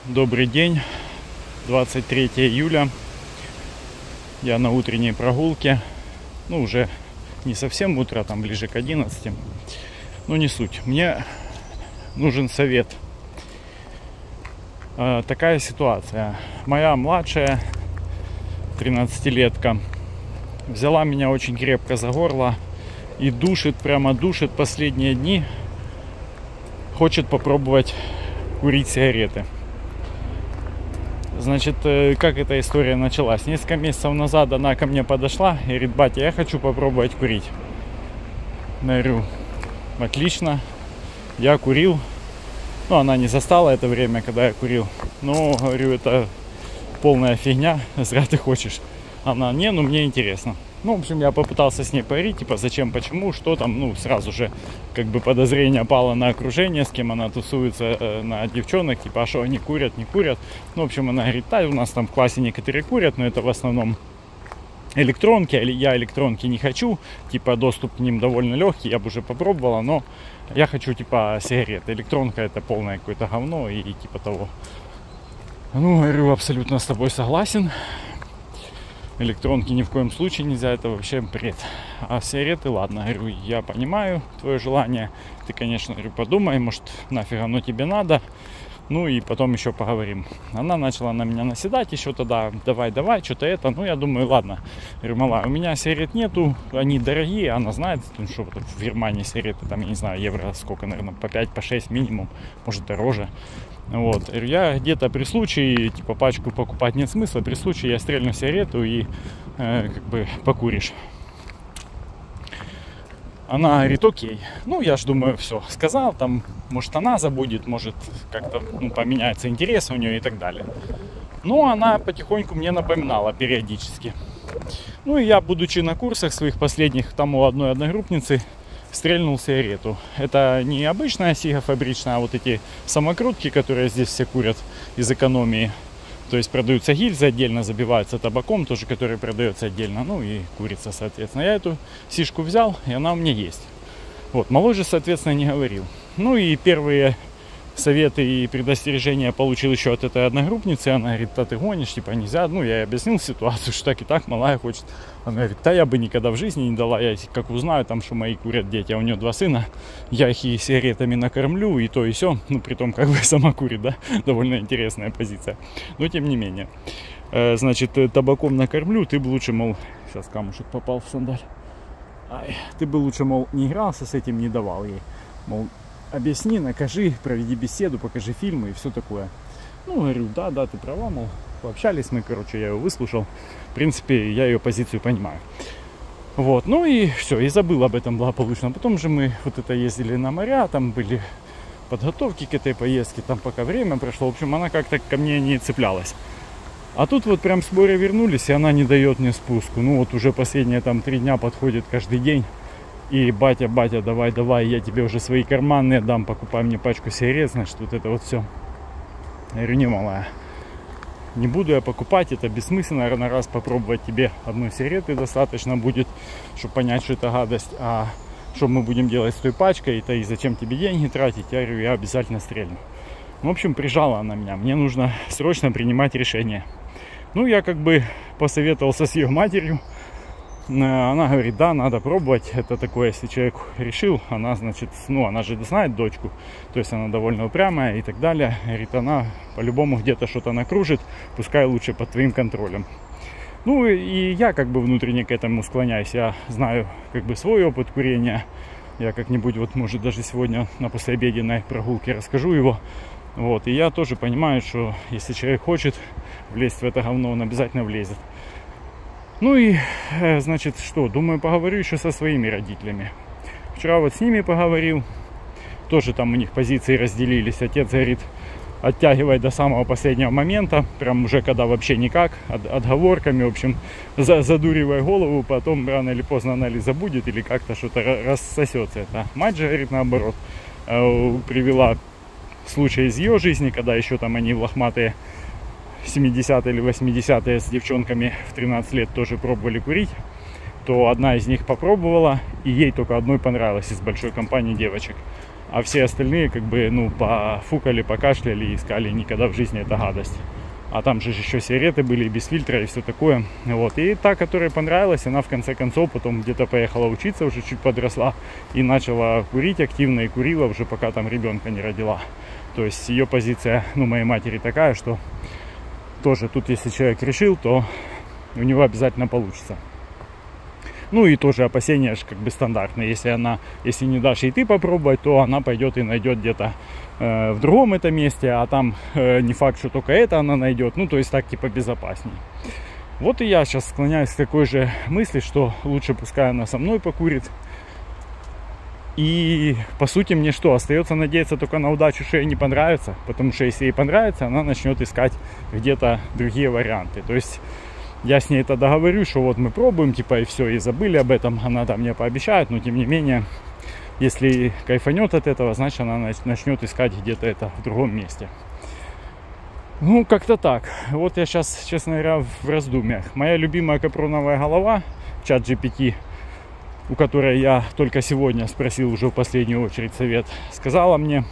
Добрый день, 23 июля, я на утренней прогулке, уже не совсем утро, там ближе к 11, но не суть. Мне нужен совет. Такая ситуация, моя младшая 13-летка взяла меня очень крепко за горло и душит, прямо душит последние дни, хочет попробовать курить сигареты. Значит, как эта история началась? Несколько месяцев назад она ко мне подошла и говорит: батя, я хочу попробовать курить. Я говорю: отлично, я курил. Она не застала это время, когда я курил. Но, говорю, это полная фигня, зря ты хочешь. Она: не, мне интересно. В общем, я попытался с ней поговорить, зачем, почему, что там. Сразу же, подозрение пало на окружение, с кем она тусуется, на девчонок, а что они курят, не курят. В общем, она говорит: да, у нас там в классе некоторые курят, но это в основном электронки, я электронки не хочу, доступ к ним довольно легкий, я бы уже попробовала, но я хочу, сигареты. Электронка — это полное какое-то говно и того. Говорю, абсолютно с тобой согласен. Электронки ни в коем случае нельзя, это вообще бред. А сигареты, ладно, говорю, я понимаю твое желание. Ты, конечно, говорю, подумай, может, нафиг оно тебе надо. И потом еще поговорим. Она начала на меня наседать еще тогда: давай, что-то это. Я думаю, ладно. Говорю: мала, у меня сигарет нету, они дорогие. Она знает, что в Германии сигареты, там, я не знаю, евро сколько, наверное, по 5, по 6 минимум, может, дороже. Говорю, я где-то при случае, пачку покупать нет смысла, при случае я стрельну сигарету и покуришь. Она говорит: окей. Я ж думаю, все, сказал, там, может, она забудет, может, как-то поменяется интерес у нее и так далее. Она потихоньку мне напоминала периодически. И я, будучи на курсах своих последних, там у одной одногруппницы, стрельнул сигарету. Это не обычная сига фабричная, а вот эти самокрутки, которые здесь все курят из экономии. То есть продаются гильзы отдельно, забиваются табаком, тоже который продается отдельно, и курица, соответственно. Я эту сишку взял, и она у меня есть. Малой же, соответственно, не говорил. И первые советы и предостережения получил еще от этой одногруппницы. Она говорит: да ты гонишь, нельзя. Я ей объяснил ситуацию, что так и так малая хочет. Она говорит: да я бы никогда в жизни не дала. Я как узнаю, что мои курят дети, а у нее 2 сына, я их и сигаретами накормлю, и то, и сё. При том, сама курит, да? Довольно интересная позиция. Но тем не менее. Значит, табаком накормлю, ты бы лучше, сейчас камушек попал в сандаль. Ты бы лучше, не игрался с этим, не давал ей. Объясни, накажи, проведи беседу, покажи фильмы и все такое. Говорю, да, ты права, пообщались мы, я ее выслушал. В принципе, я ее позицию понимаю. И все, и забыл об этом благополучно. Потом же мы ездили на моря, там были подготовки к этой поездке, там пока время прошло. В общем, она как-то ко мне не цеплялась. А тут прям с моря вернулись, и она не дает мне спуску. уже последние 3 дня подходит каждый день. И батя, давай, я тебе уже свои карманные дам, покупай мне пачку сигарет, значит, это все. Я говорю: не, малая, не буду я покупать, это бессмысленно, на раз попробовать тебе одной сигареты достаточно будет, чтобы понять, что это гадость. А что мы будем делать с той пачкой, и зачем тебе деньги тратить? Я говорю: я обязательно стрельну. В общем, прижала она меня, мне нужно срочно принимать решение. Я посоветовался с ее матерью. Она говорит: да, надо пробовать. Это такое, если человек решил, она, значит, она же знает дочку, то есть она довольно упрямая и так далее. Говорит, она по-любому где-то что-то накружит, пускай лучше под твоим контролем. И я внутренне к этому склоняюсь. Я знаю свой опыт курения. Я как-нибудь, может, даже сегодня на послеобеденной прогулке расскажу его. И я тоже понимаю, что если человек хочет влезть в это говно, он обязательно влезет. Значит, что? Думаю, поговорю еще со своими родителями. Вчера с ними поговорил. Тоже там у них позиции разделились. Отец говорит: оттягивай до самого последнего момента. Прям уже когда вообще никак. Отговорками, в общем, задуривай голову. Потом рано или поздно она ли забудет, или как-то что-то рассосется. Это. Мать же говорит наоборот. Привела случай из ее жизни, когда еще они лохматые 70-е или 80-е с девчонками в 13 лет тоже пробовали курить, то одна из них попробовала, и ей только одной понравилось из большой компании девочек. а все остальные как бы, ну, пофукали, покашляли и сказали, никогда в жизни это гадость. А там же еще сигареты были и без фильтра и все такое. Вот. И та, которая понравилась, она в конце концов потом где-то поехала учиться, уже чуть подросла и начала курить активно, и курила уже пока там ребенка не родила. То есть ее позиция, ну, моей матери такая, что тоже тут, если человек решил, то у него обязательно получится. Ну и тоже опасения как бы стандартные. Если не дашь и ты попробовать, то она пойдет и найдет где-то в другом этом месте, а там не факт, что только это она найдет. Ну, то есть так типа безопасней. Вот и я сейчас склоняюсь к такой же мысли, что лучше пускай она со мной покурит. И по сути мне что, остается надеяться только на удачу, что ей не понравится. Потому что если ей понравится, она начнет искать где-то другие варианты. То есть я с ней это договорюсь, что вот мы пробуем, типа, и все, и забыли об этом. Она там мне пообещает, но тем не менее, если кайфанет от этого, значит она начнет искать где-то это в другом месте. Ну, как-то так. Вот я сейчас, честно говоря, в раздумьях. Моя любимая капроновая голова, ChatGPT, у которой я только сегодня спросил уже в последнюю очередь совет, сказала мне,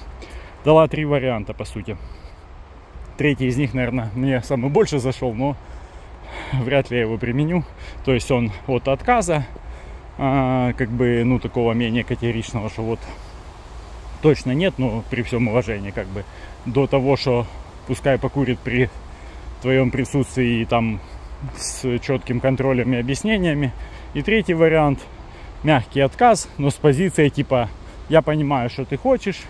дала 3 варианта, по сути. Третий из них, наверное, мне самый больше зашел, но вряд ли я его применю. То есть он от отказа, как бы, ну, такого менее категоричного, что вот точно нет, но при всем уважении, как бы, до того, что пускай покурит при твоем присутствии и там с четким контролем и объяснениями. И третий вариант, мягкий отказ, но с позицией типа, я понимаю, что ты хочешь,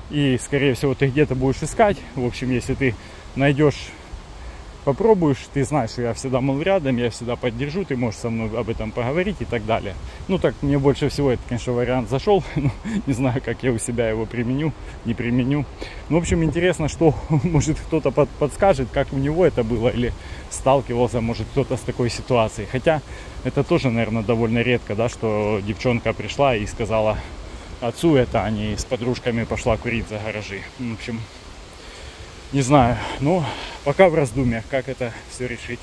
и скорее всего ты где-то будешь искать. В общем, если ты найдешь, попробуешь, ты знаешь, что я всегда, мол, рядом, я всегда поддержу, ты можешь со мной об этом поговорить и так далее. Ну, так мне больше всего этот, конечно, вариант зашел. Не знаю, как я у себя его применю, не применю. Ну, в общем, интересно, что, может, кто-то подскажет, как у него это было, или сталкивался, может, кто-то с такой ситуацией. Хотя это тоже, наверное, довольно редко, да, что девчонка пришла и сказала отцу это, а не с подружками пошла курить за гаражи. В общем, не знаю, но пока в раздумьях, как это все решить.